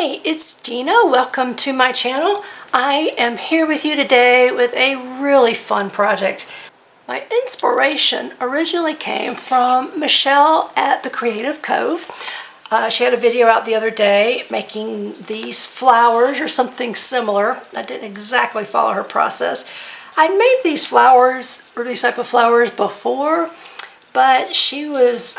Hey, it's Gina. Welcome to my channel. I am here with you today with a really fun project. My inspiration originally came from Michelle at the Creative Cove. She had a video out the other day making these flowers or something similar. I didn't exactly follow her process. I'd made these flowers or these type of flowers before, but she was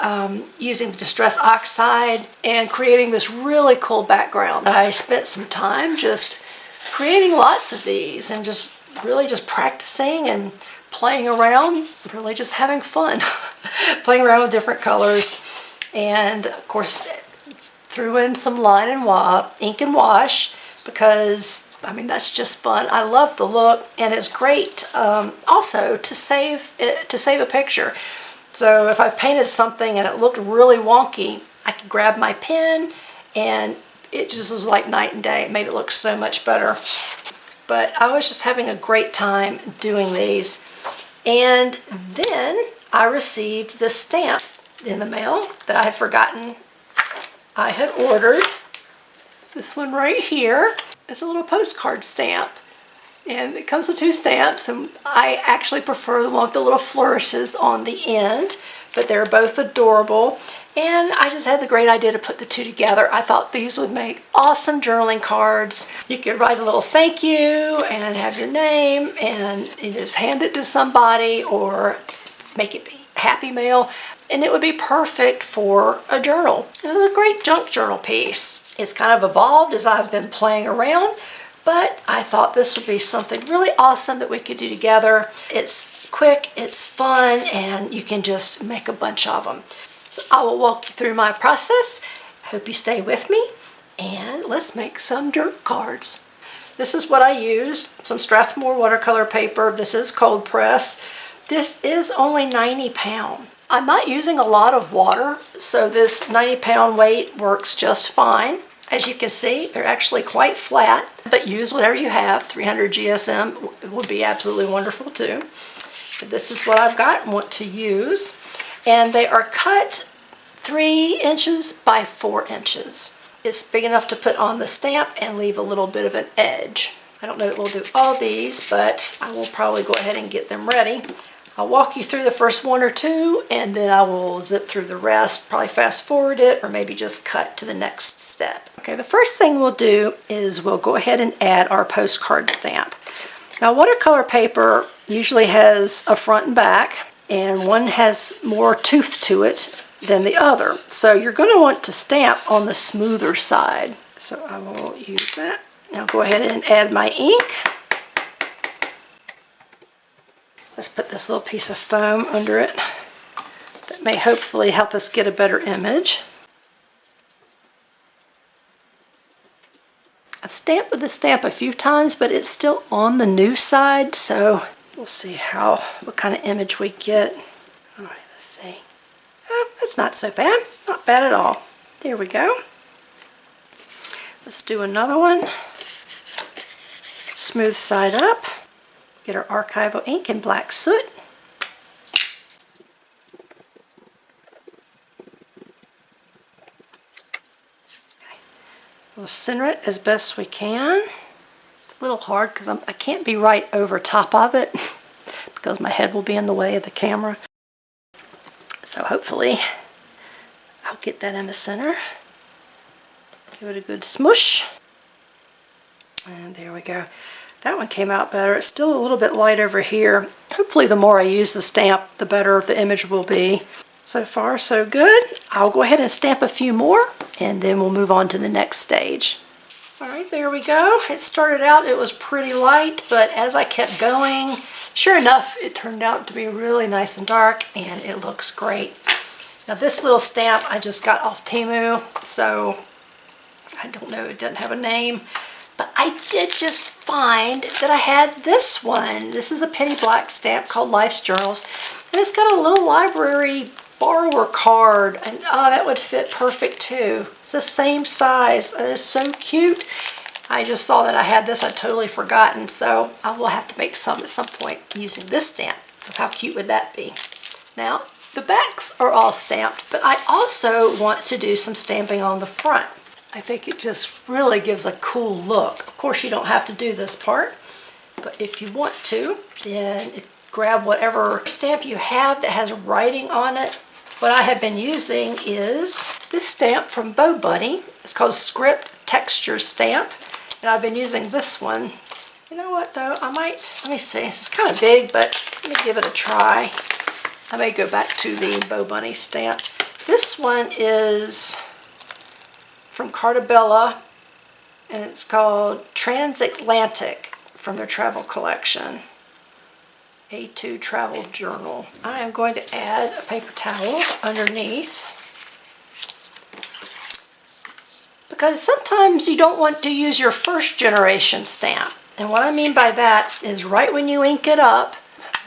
using the Distress Oxide and creating this really cool background. I spent some time just creating lots of these and just really just practicing and playing around, really just having fun. Playing around with different colors, and of course threw in some line and ink and wash, because I mean that's just fun. I love the look, and it's great also to save a picture. So if I painted something and it looked really wonky, I could grab my pen and it just was like night and day. It made it look so much better. But I was just having a great time doing these. And then I received this stamp in the mail that I had forgotten I had ordered. This one right here. It's a little postcard stamp. And it comes with two stamps, and I actually prefer the one with the little flourishes on the end, but they're both adorable. And I just had the great idea to put the two together. I thought these would make awesome journaling cards. You could write a little thank you and have your name, and you just hand it to somebody or make it happy mail, and it would be perfect for a journal. This is a great junk journal piece. It's kind of evolved as I've been playing around, but I thought this would be something really awesome that we could do together. It's quick, it's fun, and you can just make a bunch of them. So I will walk you through my process. I hope you stay with me, and let's make some journal cards. This is what I used, some Strathmore watercolor paper. This is cold press. This is only 90 pounds. I'm not using a lot of water, so this 90-pound weight works just fine. As you can see, they're actually quite flat, but use whatever you have. 300 GSM would be absolutely wonderful too. But this is what I've got and want to use. And they are cut 3 inches by 4 inches. It's big enough to put on the stamp and leave a little bit of an edge. I don't know that we'll do all these, but I will probably go ahead and get them ready. I'll walk you through the first 1 or 2, and then I will zip through the rest, probably fast forward it, or maybe just cut to the next step. Okay, the first thing we'll do is we'll go ahead and add our postcard stamp. Now, watercolor paper usually has a front and back, and one has more tooth to it than the other. So you're going to want to stamp on the smoother side. So I will use that. Now go ahead and add my ink. Let's put this little piece of foam under it. That may hopefully help us get a better image. I've stamped with the stamp a few times, but it's still on the new side, so we'll see what kind of image we get. All right, let's see. Oh, that's not so bad. Not bad at all. There we go. Let's do another one. Smooth side up. Get our archival ink in black soot. Okay. We'll center it as best we can. It's a little hard because I can't be right over top of it because my head will be in the way of the camera. So hopefully I'll get that in the center. Give it a good smush. And there we go. That one came out better. It's still a little bit light over here. Hopefully the more I use the stamp, the better the image will be. So far, so good. I'll go ahead and stamp a few more, and then we'll move on to the next stage. All right, there we go. It started out, it was pretty light, but as I kept going, sure enough, it turned out to be really nice and dark, and it looks great. Now this little stamp I just got off Temu, so I don't know, it doesn't have a name. But I did just find that I had this one. This is a penny black stamp called Life's Journals. And it's got a little library borrower card. And oh, that would fit perfect too. It's the same size. That is so cute. I just saw that I had this. I'd totally forgotten. So I will have to make some at some point using this stamp. Because how cute would that be? Now, the backs are all stamped, but I also want to do some stamping on the front. I think it just really gives a cool look. Of course, you don't have to do this part, but if you want to, then grab whatever stamp you have that has writing on it. What I have been using is this stamp from Bo Bunny. It's called Script Texture Stamp, and I've been using this one. You know what though, let me see, this is kind of big, but let me give it a try. I may go back to the Bo Bunny stamp. This one is from Cartabella, and it's called Transatlantic from their travel collection. A2 Travel Journal. I am going to add a paper towel underneath because sometimes you don't want to use your first generation stamp. And what I mean by that is right when you ink it up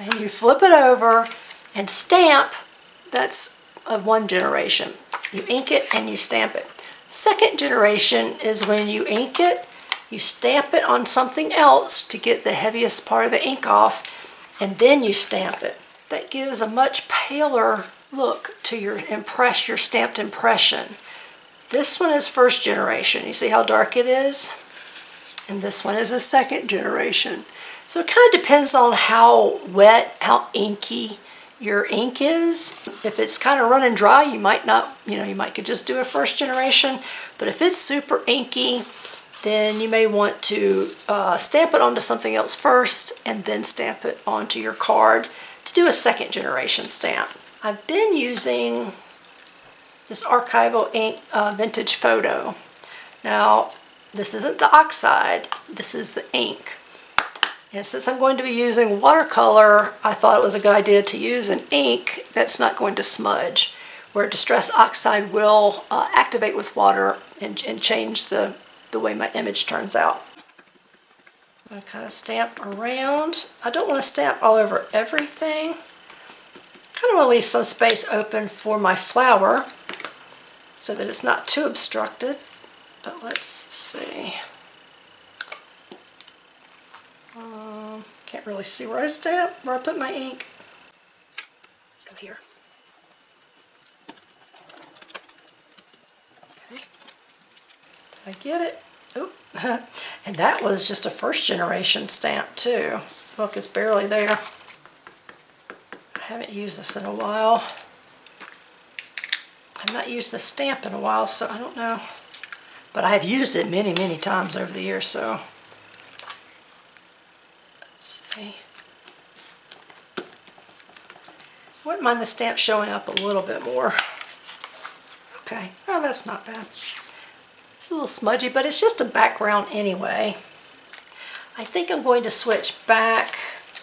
and you flip it over and stamp, that's of one generation. You ink it and you stamp it. Second generation is when you ink it, you stamp it on something else to get the heaviest part of the ink off, and then you stamp it. That gives a much paler look to your stamped impression. This one is first generation. You see how dark it is? And this one is a second generation. So it kind of depends on how wet, how inky your ink is. If it's kind of running dry, you might not, you might could just do a first generation. But if it's super inky, then you may want to stamp it onto something else first and then stamp it onto your card to do a second generation stamp. I've been using this archival ink vintage photo. Now, this isn't the oxide, this is the ink. And since I'm going to be using watercolor, I thought it was a good idea to use an ink that's not going to smudge, where Distress Oxide will activate with water and change the way my image turns out. I'm going to kind of stamp around. I don't want to stamp all over everything. Kind of want to leave some space open for my flower so that it's not too obstructed. But let's see. Can't really see where I put my ink. It's over here. Okay. Did I get it? Oh, and that was just a first generation stamp too. Look, it's barely there. I haven't used this in a while. I've not used the stamp in a while, so I don't know. But I have used it many, many times over the years, so. Let's see. Wouldn't mind the stamp showing up a little bit more. Okay, well, that's not bad. It's a little smudgy, but it's just a background anyway. I think I'm going to switch back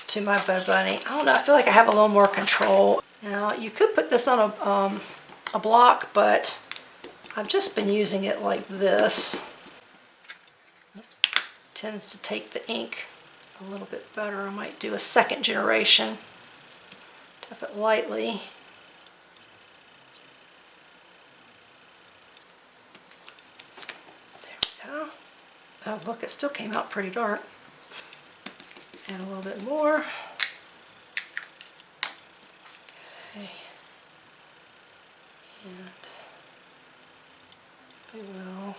to my Bo Bunny. I don't know, I feel like I have a little more control. Now, you could put this on a block, but I've just been using it like this. It tends to take the ink a little bit better. I might do a second generation. Tap it lightly. Oh, look, it still came out pretty dark. Add a little bit more. Okay. And we will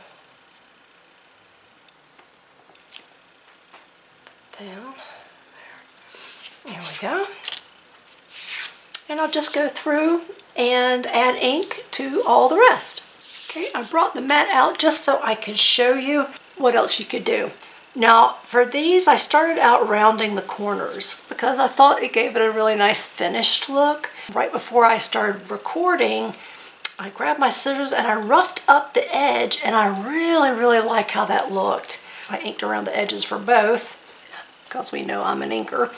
put that down. There we go. And I'll just go through and add ink to all the rest. Okay, I brought the mat out just so I could show you what else you could do. Now, for these, I started out rounding the corners because I thought it gave it a really nice finished look. Right before I started recording, I grabbed my scissors and I roughed up the edge, and I really, really like how that looked. I inked around the edges for both because we know I'm an inker,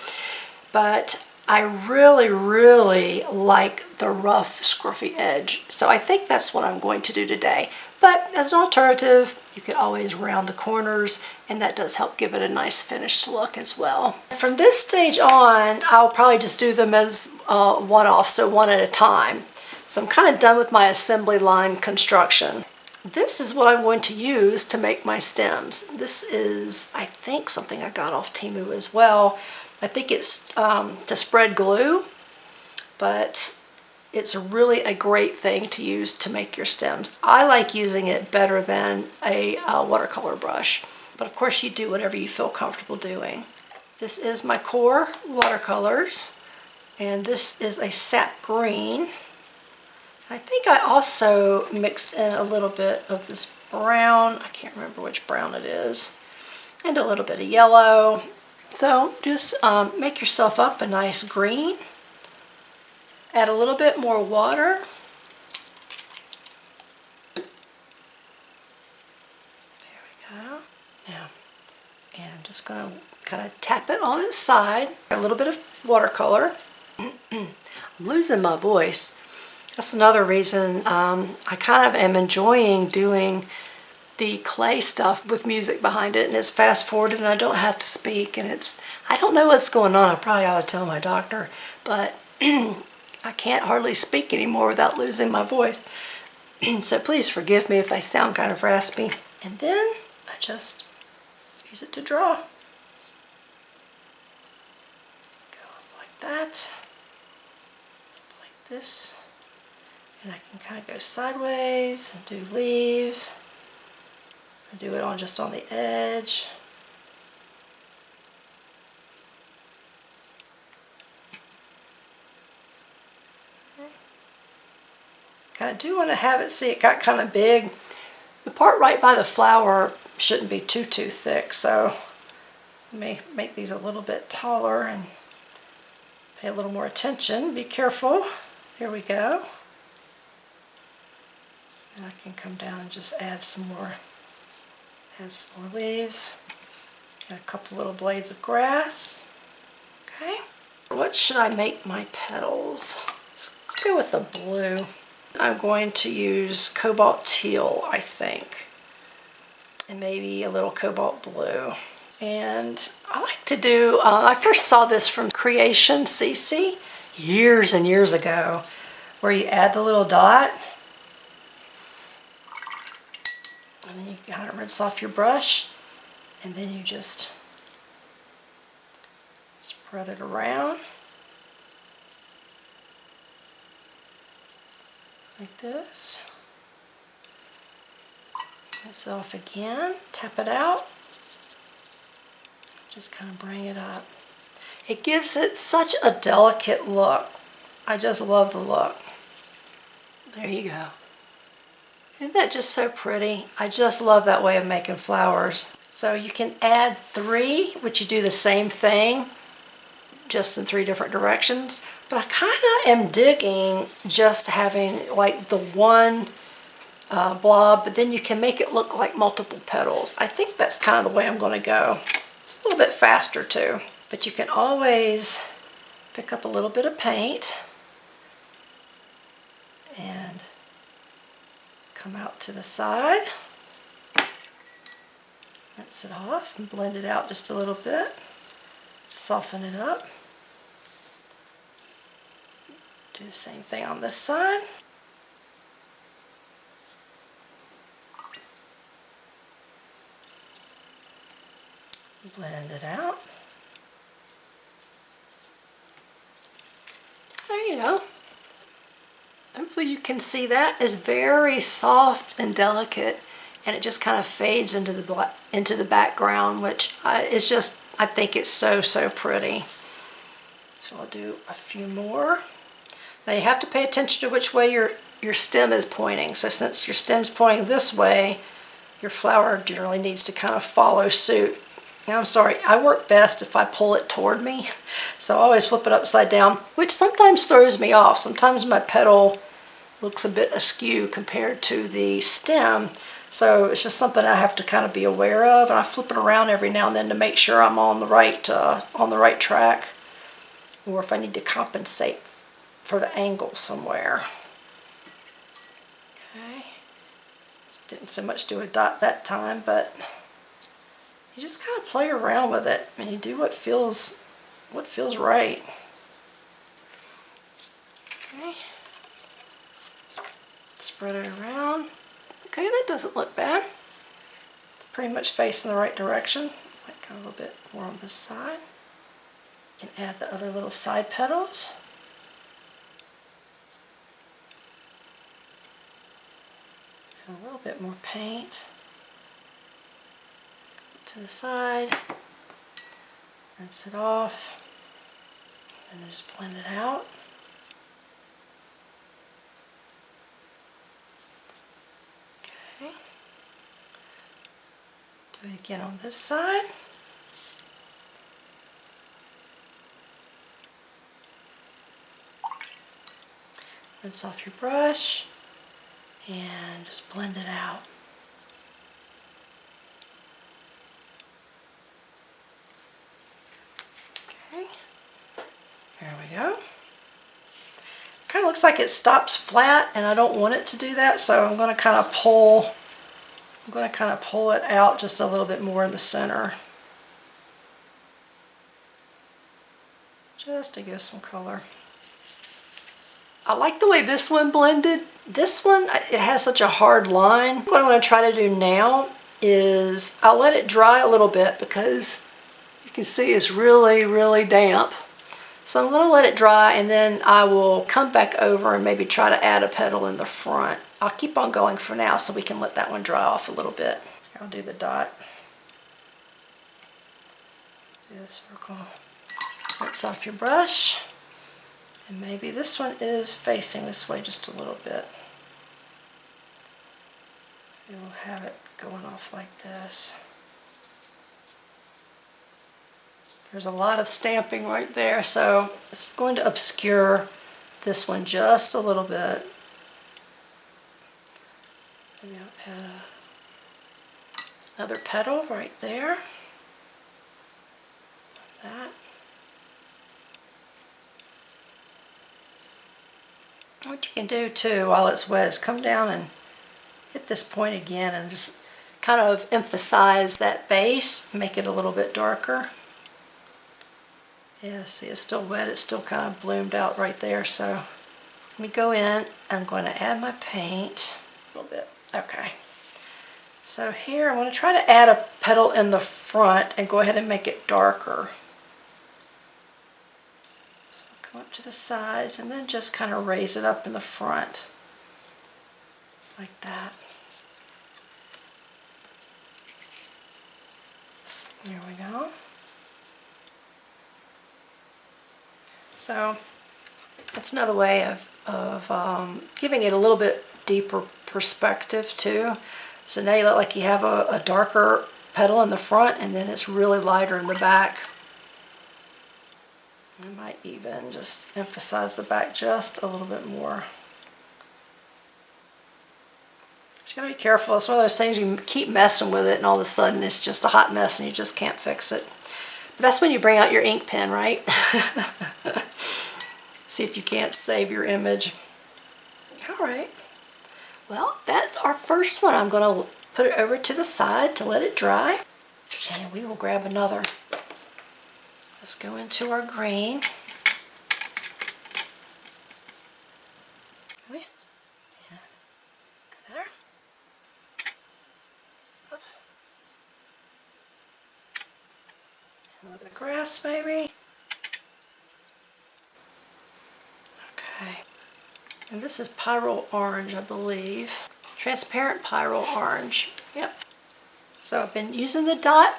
but I really, really like the rough, scruffy edge. So I think that's what I'm going to do today. But as an alternative, you could always round the corners, and that does help give it a nice finished look as well. From this stage on, I'll probably just do them as one-off, so one at a time. So I'm kind of done with my assembly line construction. This is what I'm going to use to make my stems. This is, I think, something I got off Temu as well. I think it's to spread glue, but it's really a great thing to use to make your stems. I like using it better than a watercolor brush, but of course you do whatever you feel comfortable doing. This is my core watercolors, and this is a sap green. I think I also mixed in a little bit of this brown, I can't remember which brown it is, and a little bit of yellow. So just make yourself up a nice green. Add a little bit more water. There we go. Now, and I'm just going to kind of tap it on its side. A little bit of watercolor. I'm losing my voice. That's another reason I kind of am enjoying doing the clay stuff with music behind it, and it's fast forwarded and I don't have to speak, and I don't know what's going on. I probably ought to tell my doctor, but I can't hardly speak anymore without losing my voice. So please forgive me if I sound kind of raspy. And then I just use it to draw. Go up like that, like this. And I can kind of go sideways and do leaves. I do it just on the edge. Kind of do want to have it, see it got kind of big. The part right by the flower shouldn't be too thick, so let me make these a little bit taller and pay a little more attention. Be careful. There we go. And I can come down and just add some more leaves and a couple little blades of grass. Okay. What should I make my petals? Let's go with the blue. I'm going to use cobalt teal, I think, and maybe a little cobalt blue. And I like to do, I first saw this from Creation CC years and years ago, where you add the little dot, and then you kind of rinse off your brush, and then you just spread it around. Like this. Rinse it off again, tap it out, just kind of bring it up. It gives it such a delicate look. I just love the look. There you go. Isn't that just so pretty? I just love that way of making flowers. So you can add 3, which you do the same thing, just in 3 different directions. But I kind of am digging just having like the one blob, but then you can make it look like multiple petals. I think that's kind of the way I'm going to go. It's a little bit faster too, but you can always pick up a little bit of paint and come out to the side, rinse it off and blend it out just a little bit, just soften it up. Do the same thing on this side. Blend it out. There you go. Hopefully you can see that is very soft and delicate, and it just kind of fades into the background, which is just, I think it's so pretty. So I'll do a few more. Now you have to pay attention to which way your stem is pointing. So since your stem's pointing this way, your flower generally needs to kind of follow suit. Now I'm sorry, I work best if I pull it toward me. So I always flip it upside down, which sometimes throws me off. Sometimes my petal looks a bit askew compared to the stem. So it's just something I have to kind of be aware of, and I flip it around every now and then to make sure I'm on the right track, or if I need to compensate for the angle somewhere. Okay. Didn't so much do a dot that time, but you just kind of play around with it and you do what feels right. Okay. Spread it around. Okay, that doesn't look bad. It's pretty much facing the right direction. Might go a little bit more on this side. You can add the other little side petals. bit more paint to the side, rinse it off, and then just blend it out. Okay. Do it again on this side. Rinse off your brush and just blend it out. Okay, there we go. Kind of looks like it stops flat, and I don't want it to do that, so I'm going to kind of pull it out just a little bit more in the center, just to give some color. I like the way this one blended. This one, it has such a hard line. What I'm going to try to do now is I'll let it dry a little bit because you can see it's really, really damp. So I'm going to let it dry, and then I will come back over and maybe try to add a petal in the front. I'll keep on going for now so we can let that one dry off a little bit. I'll do the dot. Do a circle. Rinse off your brush. And maybe this one is facing this way just a little bit. And we'll have it going off like this. There's a lot of stamping right there, so it's going to obscure this one just a little bit. Maybe I'll add another petal right there. Like that. What you can do too while it's wet is come down and hit this point again and just kind of emphasize that base, make it a little bit darker. Yeah, see, it's still wet, it's still kind of bloomed out right there, so let me go in. I'm going to add my paint a little bit. Okay. So here I'm going to try to add a petal in the front and go ahead and make it darker. So I'll come up to the sides and then just kind of raise it up in the front like that. There we go. So that's another way of giving it a little bit deeper perspective too. So now you look like you have a darker petal in the front, and then it's really lighter in the back. I might even just emphasize the back just a little bit more. You gotta be careful. It's one of those things you keep messing with it, and all of a sudden it's just a hot mess, and you just can't fix it. But that's when you bring out your ink pen, right? See if you can't save your image. All right. Well, that's our first one. I'm going to put it over to the side to let it dry. And we will grab another. Let's go into our green. Okay. And go there. Up. And a little bit of grass, maybe. Okay. And this is Pyrrole Orange, I believe. Transparent Pyrrole Orange. Yep. So I've been using the dot.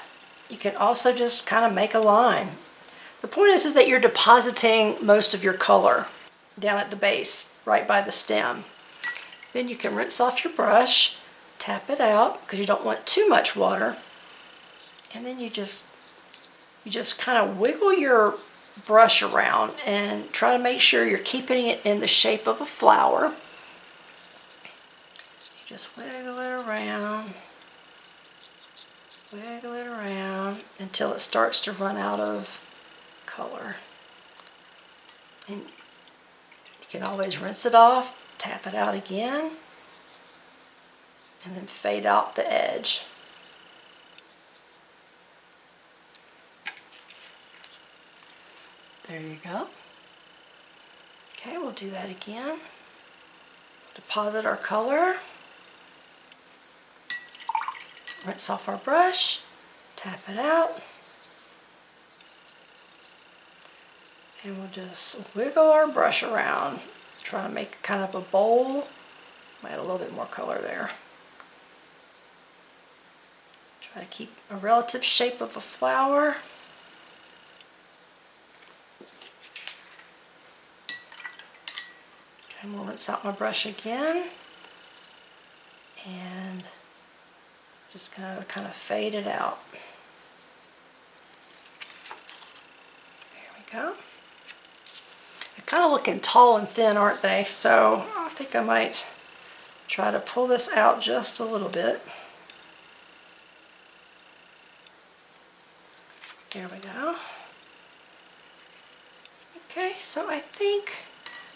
You can also just kind of make a line. The point is that you're depositing most of your color down at the base, right by the stem. Then you can rinse off your brush, tap it out, because you don't want too much water. And then you just kind of wiggle your brush around and try to make sure you're keeping it in the shape of a flower. You just wiggle it around until it starts to run out of color. And you can always rinse it off, tap it out again, and then fade out the edge. There you go. Okay, we'll do that again. Deposit our color. Rinse off our brush. Tap it out. And we'll just wiggle our brush around. Try to make kind of a bowl. Add a little bit more color there. Try to keep a relative shape of a flower. I'm going to rinse out my brush again. And just going to kind of fade it out. There we go. They're kind of looking tall and thin, aren't they? So I think I might try to pull this out just a little bit. There we go. Okay, so I think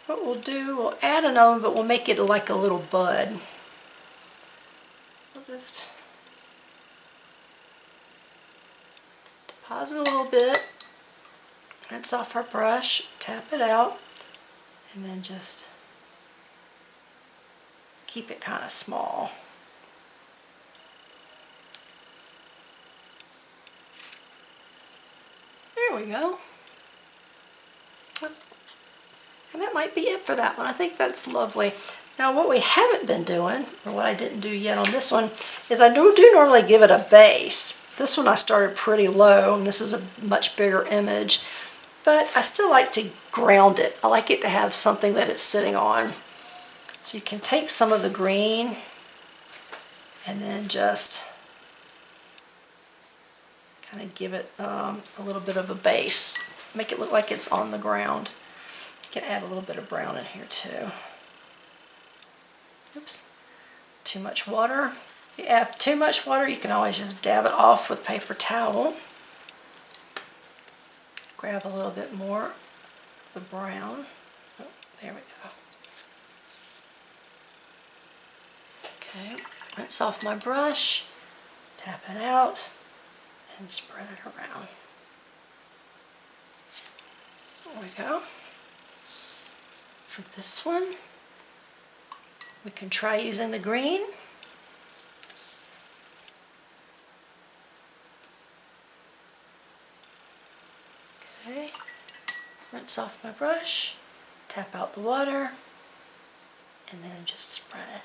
what we'll do, we'll add another one, but we'll make it like a little bud. We'll just deposit a little bit, rinse off our brush, tap it out, and then just keep it kind of small. There we go. And that might be it for that one. I think that's lovely. Now what we haven't been doing, or what I didn't do yet on this one, is I do normally give it a base. This one I started pretty low, and this is a much bigger image. But I still like to ground it. I like it to have something that it's sitting on. So you can take some of the green and then just kind of give it a little bit of a base. Make it look like it's on the ground. You can add a little bit of brown in here too. Oops, too much water. If you add too much water, you can always just dab it off with paper towel. Grab a little bit more of the brown. Oh, there we go. Okay, rinse off my brush, tap it out, and spread it around. There we go. For this one, we can try using the green. Okay, rinse off my brush, tap out the water, and then just spread it.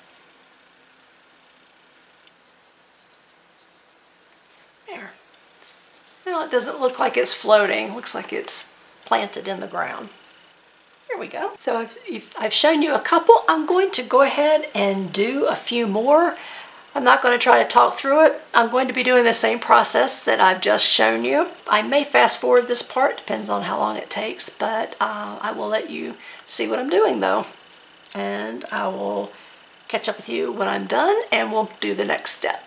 There. Well, it doesn't look like it's floating. It looks like it's planted in the ground. Here we go. So I've shown you a couple. I'm going to go ahead and do a few more. I'm not going to try to talk through it. I'm going to be doing the same process that I've just shown you. I may fast forward this part, depends on how long it takes, but I will let you see what I'm doing though. And I will catch up with you when I'm done and we'll do the next step.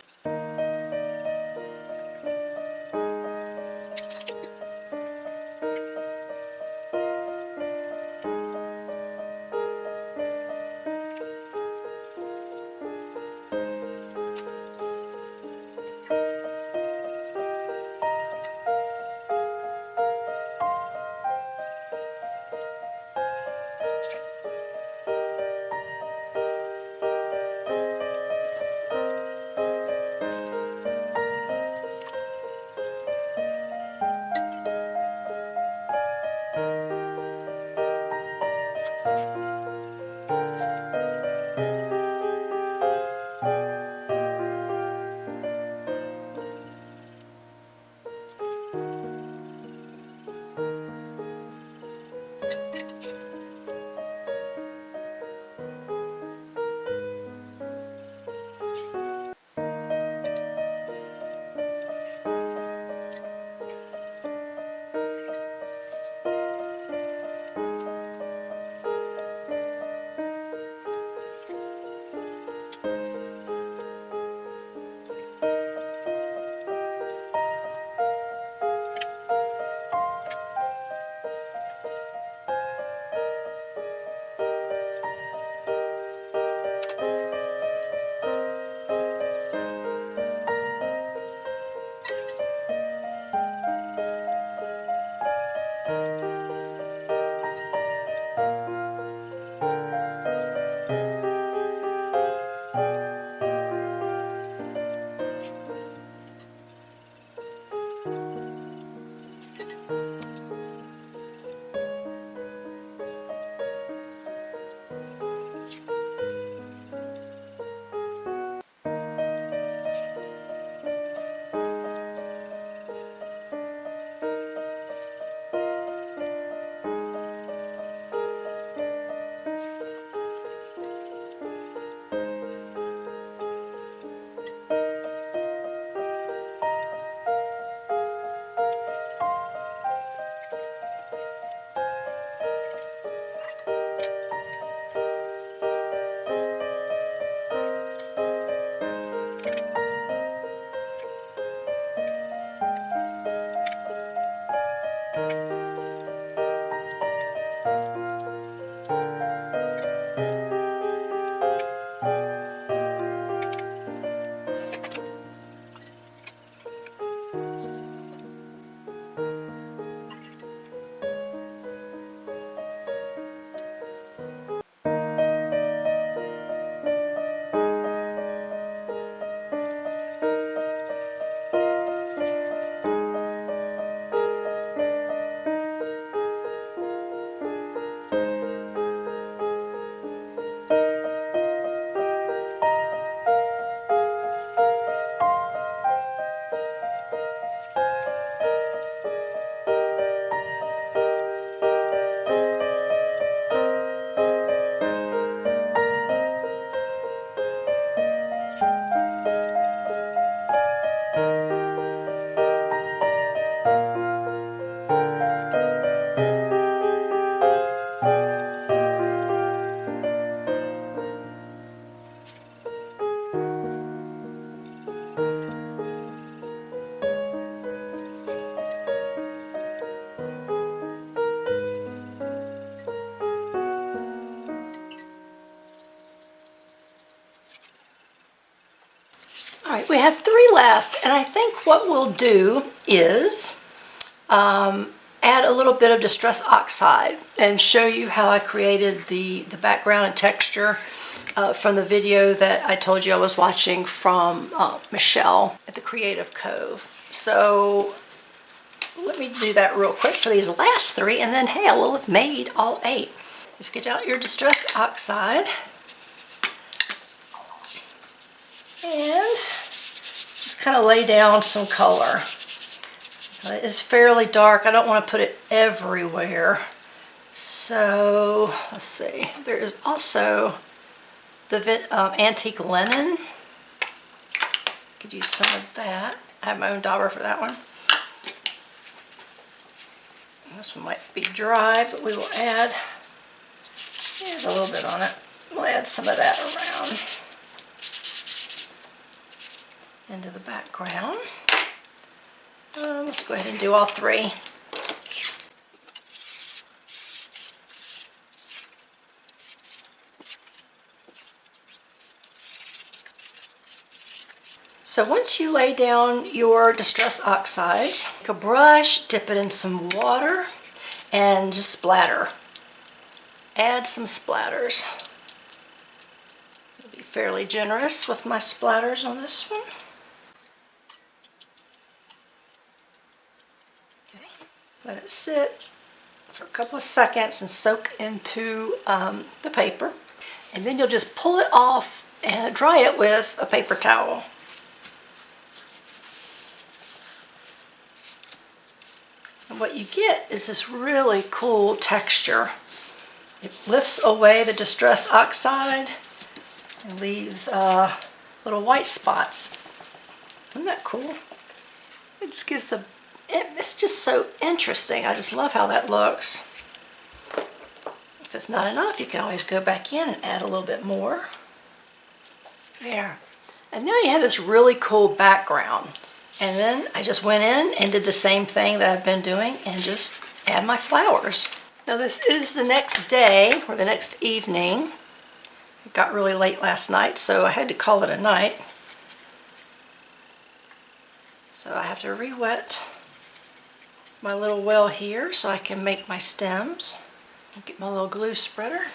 All right, we have 3 left, and I think what we'll do is add a little bit of Distress Oxide and show you how I created the background and texture from the video that I told you I was watching from Michelle at the Creative Cove. So let me do that real quick for these last 3, and then hey, I will have made all 8. Just get out your Distress Oxide and just kind of lay down some color. It's fairly dark. I don't want to put it everywhere. So let's see. There is also the antique linen. Could use some of that. I have my own dauber for that one. This one might be dry, but we will add a little bit on it. We'll add some of that around into the background. Let's go ahead and do all 3. So once you lay down your Distress Oxides, take a brush, dip it in some water, and just splatter. Add some splatters. I'll be fairly generous with my splatters on this one. Okay. Let it sit for a couple of seconds and soak into the paper. And then you'll just pull it off and dry it with a paper towel. And what you get is this really cool texture. It lifts away the Distress Oxide and leaves little white spots. Isn't that cool? It just gives it's just so interesting. I just love how that looks. If it's not enough, you can always go back in and add a little bit more. There. And now you have this really cool background. And then I just went in and did the same thing that I've been doing and just add my flowers. Now this is the next day or the next evening. It got really late last night, so I had to call it a night. So I have to re-wet my little well here so I can make my stems. Get my little glue spreader.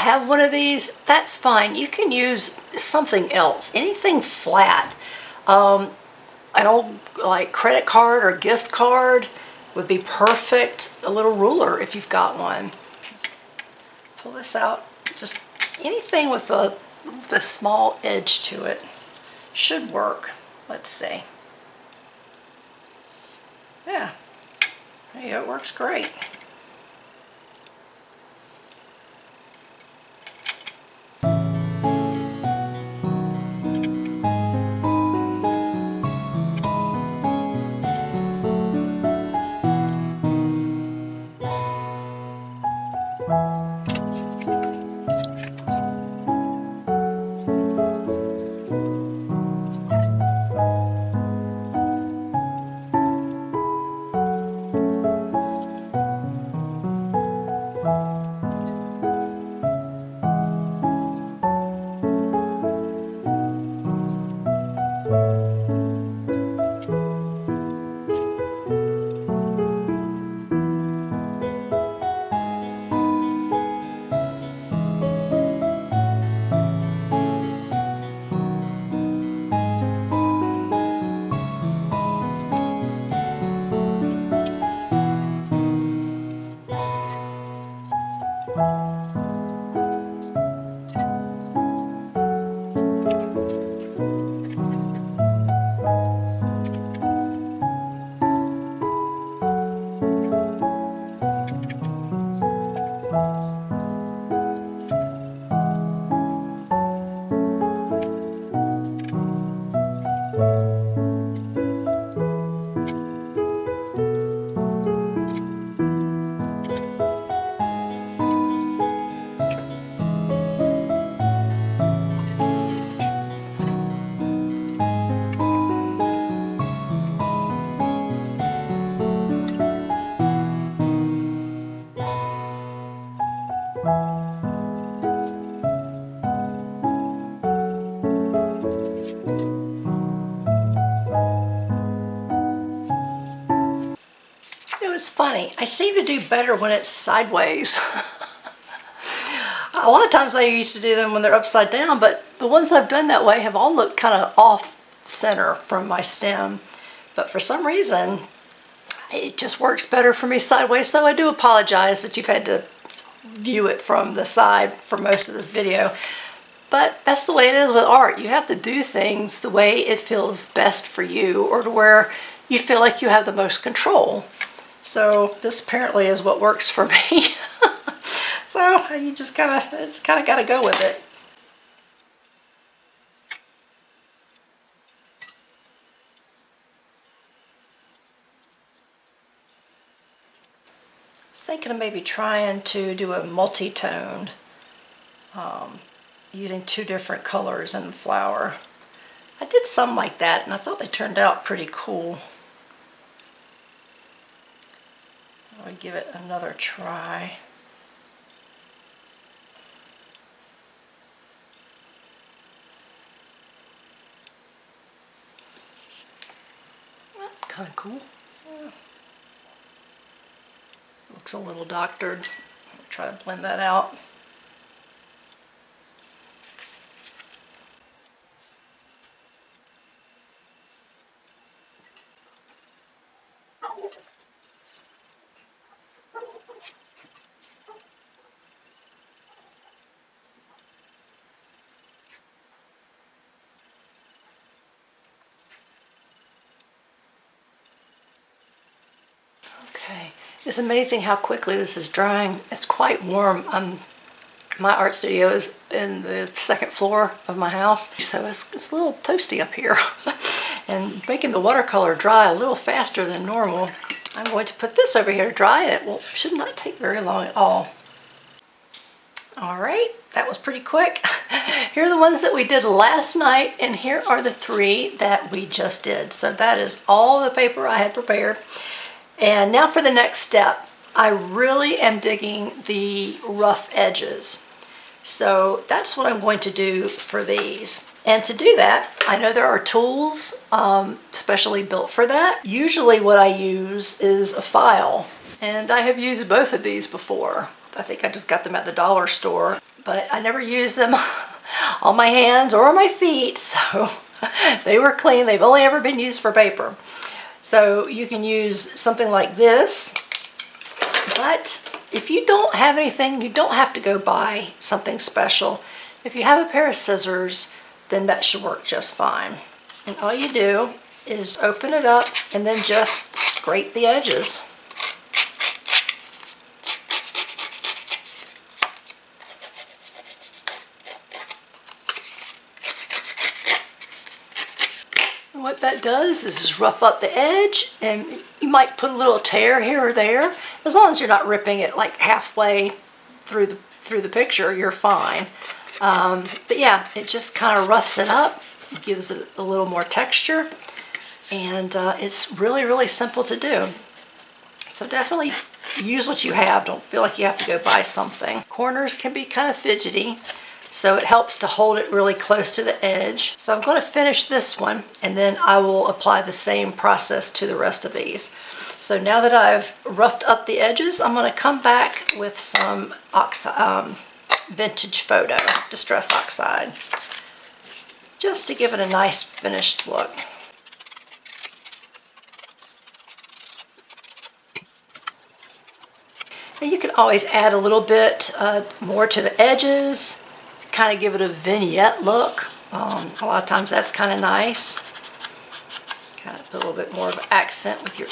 have one of these, that's fine. You can use something else, anything flat. An old like credit card or gift card would be perfect. A little ruler if you've got one. Let's pull this out. Just anything with a small edge to it should work. Let's see. Yeah, there you go, it works great. It's funny, I seem to do better when it's sideways. A lot of times I used to do them when they're upside down, but the ones I've done that way have all looked kind of off center from my stem. But for some reason, it just works better for me sideways, so I do apologize that you've had to view it from the side for most of this video. But that's the way it is with art. You have to do things the way it feels best for you, or to where you feel like you have the most control. So this apparently is what works for me. So you just kind of got to go with it. I was thinking of maybe trying to do a multi-toned, using two different colors in the flower. I did some like that and I thought they turned out pretty cool. I would give it another try. That's kind of cool. Yeah. Looks a little doctored. I'll try to blend that out. Okay, it's amazing how quickly this is drying. It's quite warm. My art studio is in the second floor of my house, so it's a little toasty up here. And making the watercolor dry a little faster than normal. I'm going to put this over here to dry it. Well, should not take very long at all. Alright, that was pretty quick. Here are the ones that we did last night, and here are the three that we just did. So that is all the paper I had prepared. And now for the next step. I really am digging the rough edges. So that's what I'm going to do for these. And to do that, I know there are tools specially built for that. Usually what I use is a file. And I have used both of these before. I think I just got them at the dollar store. but I never use them on my hands or on my feet, so they were clean. They've only ever been used for paper. So you can use something like this, but if you don't have anything, you don't have to go buy something special. If you have a pair of scissors, then that should work just fine. And all you do is open it up and then just scrape the edges. And what that does is just rough up the edge, and you might put a little tear here or there. As long as you're not ripping it like halfway through the picture, you're fine. But yeah, it just kind of roughs it up, gives it a little more texture, and it's really, really simple to do. So definitely use what you have. Don't feel like you have to go buy something. Corners can be kind of fidgety, so it helps to hold it really close to the edge. So I'm going to finish this one, and then I will apply the same process to the rest of these. So now that I've roughed up the edges, I'm going to come back with some vintage photo distress oxide, just to give it a nice finished look. And you can always add a little bit more to the edges, kind of give it a vignette look. A lot of times that's kind of nice. Kind of put a little bit more of an accent with your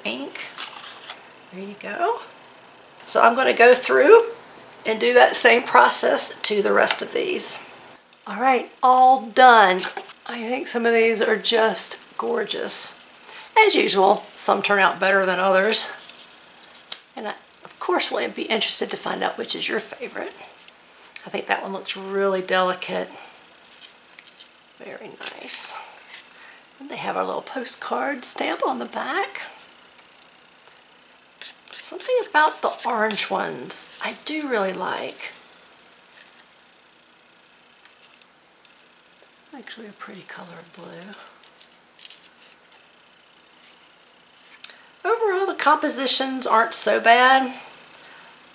ink. There you go. So I'm going to go through and do that same process to the rest of these. All right, all done. I think some of these are just gorgeous. As usual, some turn out better than others. And I, of course, will be interested to find out which is your favorite. I think that one looks really delicate. Very nice. And they have our little postcard stamp on the back. Something about the orange ones I do really like. Actually a pretty color of blue. Overall, the compositions aren't so bad.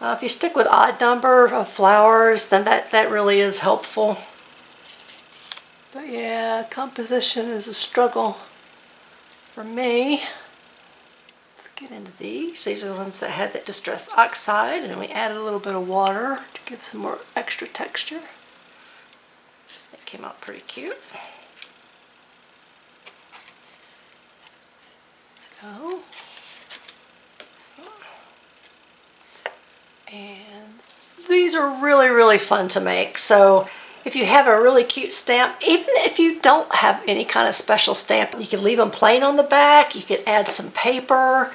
If you stick with odd number of flowers, then that really is helpful. But yeah, composition is a struggle for me. Let's get into these. These are the ones that had that distress oxide, and we added a little bit of water to give some more extra texture. That came out pretty cute. Go. And these are really, really fun to make. So if you have a really cute stamp, even if you don't have any kind of special stamp, you can leave them plain on the back. You could add some paper.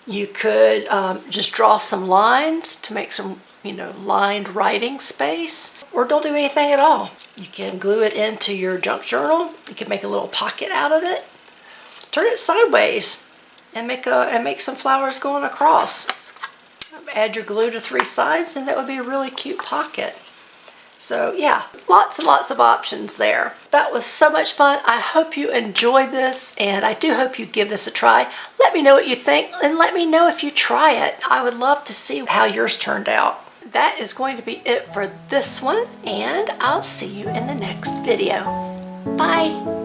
You could just draw some lines to make some, lined writing space. Or don't do anything at all. You can glue it into your junk journal. You can make a little pocket out of it. Turn it sideways and make some flowers going across. Add your glue to 3 sides, and that would be a really cute pocket. So yeah, lots and lots of options there. That was so much fun. I hope you enjoyed this, and I do hope you give this a try. Let me know what you think, and let me know if you try it. I would love to see how yours turned out. That is going to be it for this one, and I'll see you in the next video. Bye!